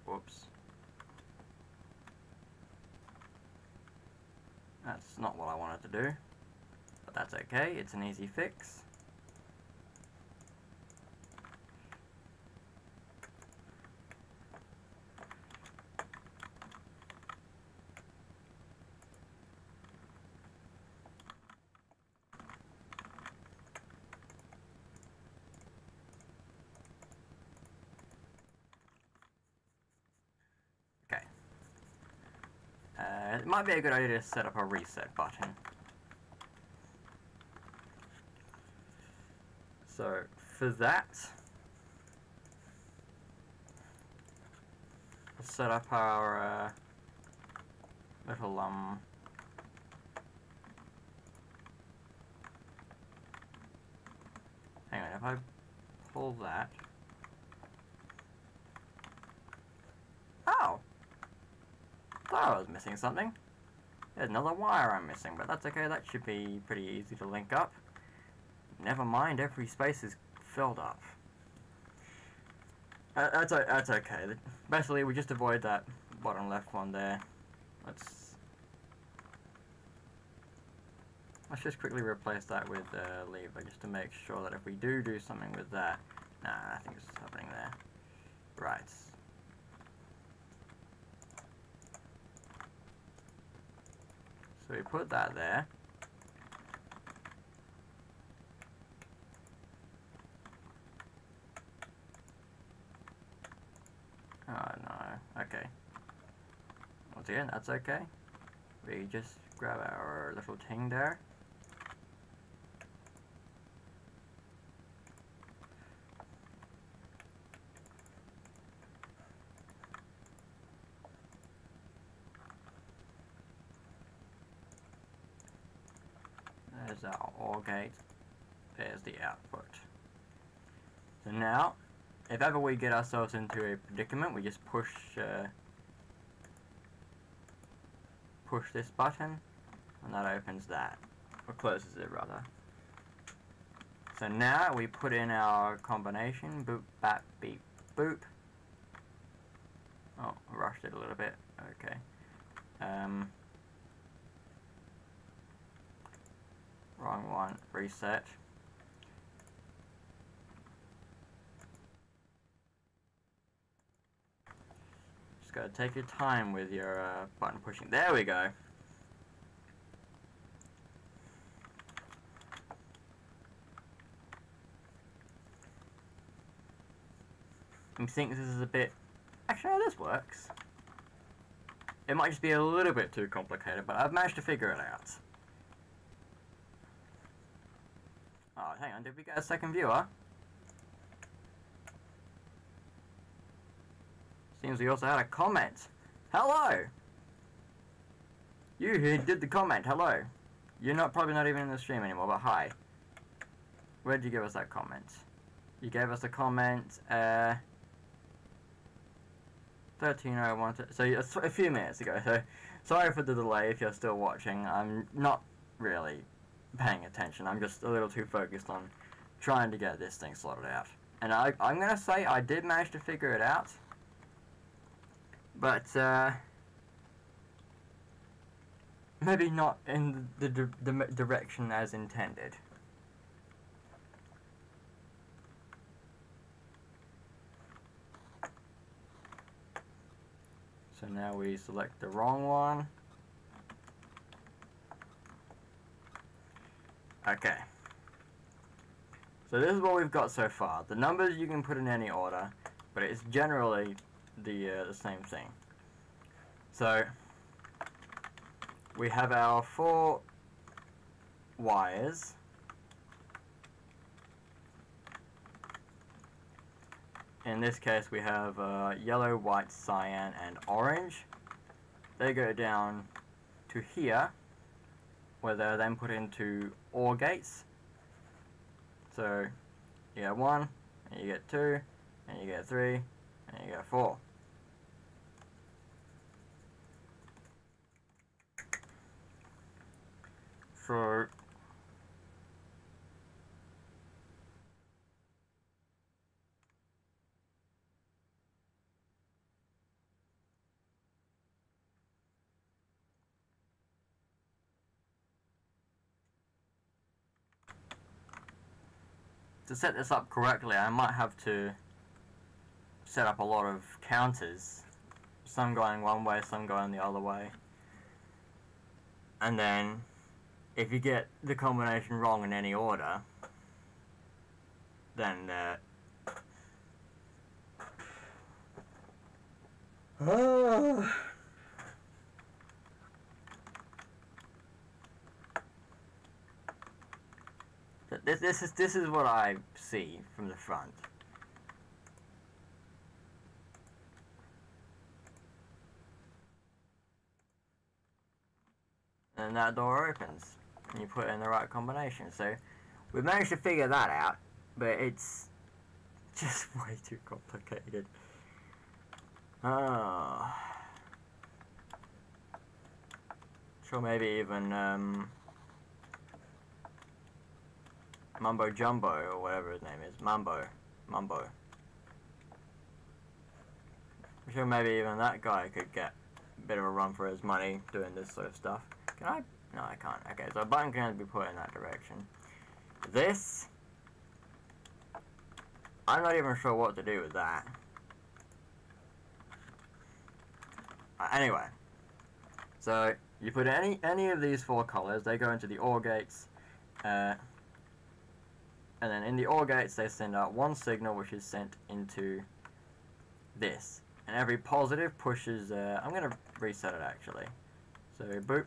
whoops, that's not what I wanted to do, but that's okay, it's an easy fix. it might be a good idea to set up a reset button. So for that, we'll set up our little hang on, if I pull that. Oh! Thought I was missing something. There's another wire I'm missing, but that's okay, that should be pretty easy to link up. Never mind, every space is filled up. That's okay. Basically, we just avoid that bottom left one there. Let's just quickly replace that with lever, just to make sure that if we do something with that... Nah, nothing's happening there. Right. So we put that there. Oh no, okay. Once again, that's okay. We just grab our little ting there. There's our OR gate. There's the output. So now, if ever we get ourselves into a predicament, we just push this button, and that opens that, or closes it rather. So now we put in our combination, boop, bap, beep, boop. Oh, I rushed it a little bit, okay. Wrong one, reset. Just gotta take your time with your button pushing. There we go. You think this is a bit... Actually, no, this works. It might just be a little bit too complicated, but I've managed to figure it out. Oh, hang on, did we get a second viewer? Seems we also had a comment. Hello! You who did the comment, hello. You're probably not even in the stream anymore, but hi. Where did you give us that comment? You gave us a comment, 13:01, so a few minutes ago. So, sorry for the delay if you're still watching. I'm not really paying attention. I'm just a little too focused on trying to get this thing sorted out. And I'm gonna say I did manage to figure it out. But, maybe not in the direction as intended. So now we select the wrong one. Okay. So this is what we've got so far. The numbers you can put in any order, but it's generally the same thing. So we have our 4 wires. In this case we have yellow, white, cyan, and orange. They go down to here, where they're then put into OR gates. So you get 1, and you get 2, and you get 3, and you get 4. So to set this up correctly, I might have to set up a lot of counters, some going one way, some going the other way. And then, if you get the combination wrong in any order, then This is what I see from the front. And that door opens, and you put in the right combination. So we've managed to figure that out, but it's just way too complicated. Sure, maybe even Mumbo Jumbo or whatever his name is, Mambo. I'm sure maybe even that guy could get a bit of a run for his money doing this sort of stuff. Can I? No, I can't. Okay, so a button can be put in that direction. This, I'm not even sure what to do with that. Anyway, so you put any of these 4 colors, they go into the OR gates, and then in the OR gates they send out one signal which is sent into this, and every positive pushes, I'm going to reset it actually, so boop.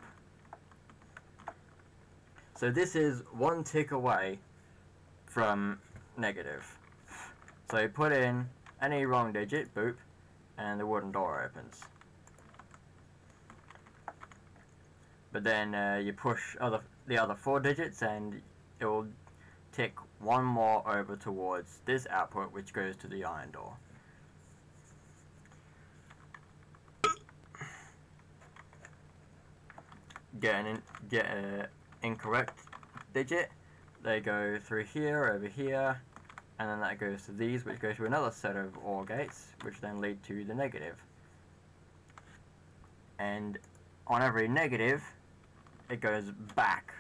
So this is 1 tick away from negative. So you put in any wrong digit, boop, and the wooden door opens. But then you push the other 4 digits and it will tick 1 more over towards this output, which goes to the iron door. Get an incorrect digit, they go through here, over here, and then that goes to these, which go to another set of OR gates, which then lead to the negative. And on every negative, it goes back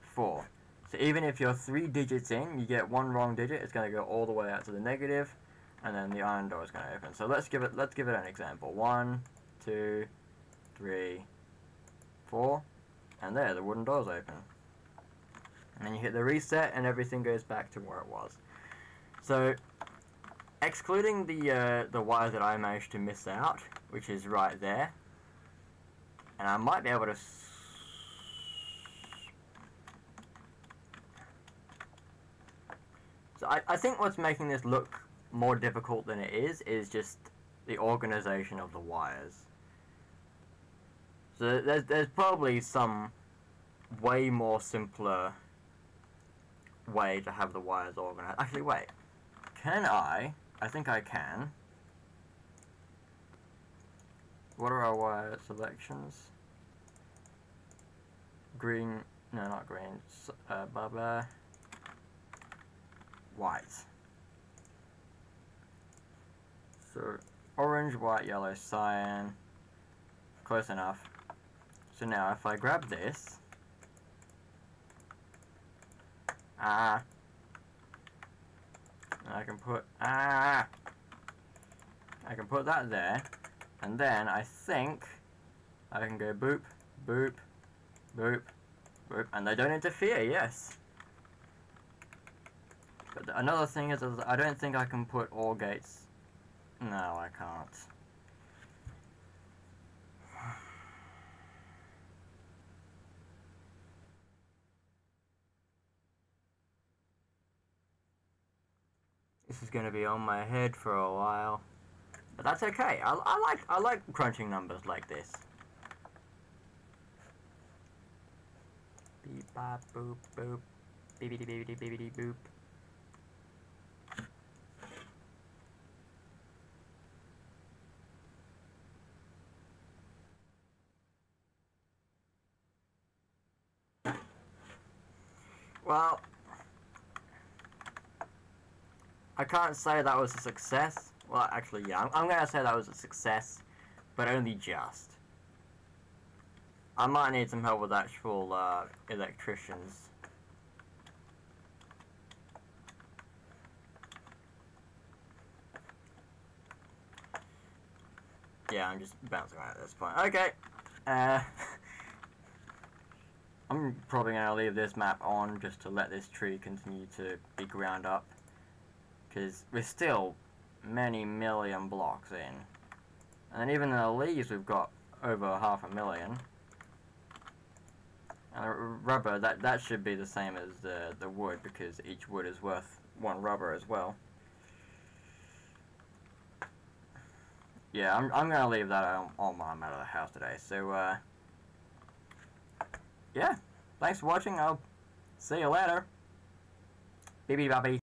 4. So even if you're 3 digits in, you get 1 wrong digit, it's going to go all the way out to the negative, and then the iron door is going to open. So let's give it an example. 1, 2, 3, 4, and there, the wooden door's open. And then you hit the reset, and everything goes back to where it was. So, excluding the wire that I managed to miss out, which is right there, and I might be able to. So I think what's making this look more difficult than it is just the organization of the wires. So there's probably some way more simpler way to have the wires organized. Actually, wait. Can I think I can. What are our wire selections? Green, no, not green, blah blah. White. So, orange, white, yellow, cyan. Close enough. So now if I grab this, I can put, I can put that there, and then I think I can go boop, boop, boop, boop, and they don't interfere, yes. But another thing is I don't think I can put OR gates. No, I can't. This is going to be on my head for a while, but that's okay. I like crunching numbers like this. Beep bop boop boop, beepity beepity beepity boop. Well, I can't say that was a success. Well, actually, yeah, I'm going to say that was a success, but only just. I might need some help with actual electricians. Yeah, I'm just bouncing around at this point. Okay. I'm probably going to leave this map on just to let this tree continue to be ground up. Because we're still many million blocks in. And even in the leaves we've got over 500,000. Rubber, that should be the same as the wood, because each wood is worth 1 rubber as well. Yeah, I'm gonna leave that on while I'm out of the house today. So yeah, thanks for watching. I'll see you later. Bye bye.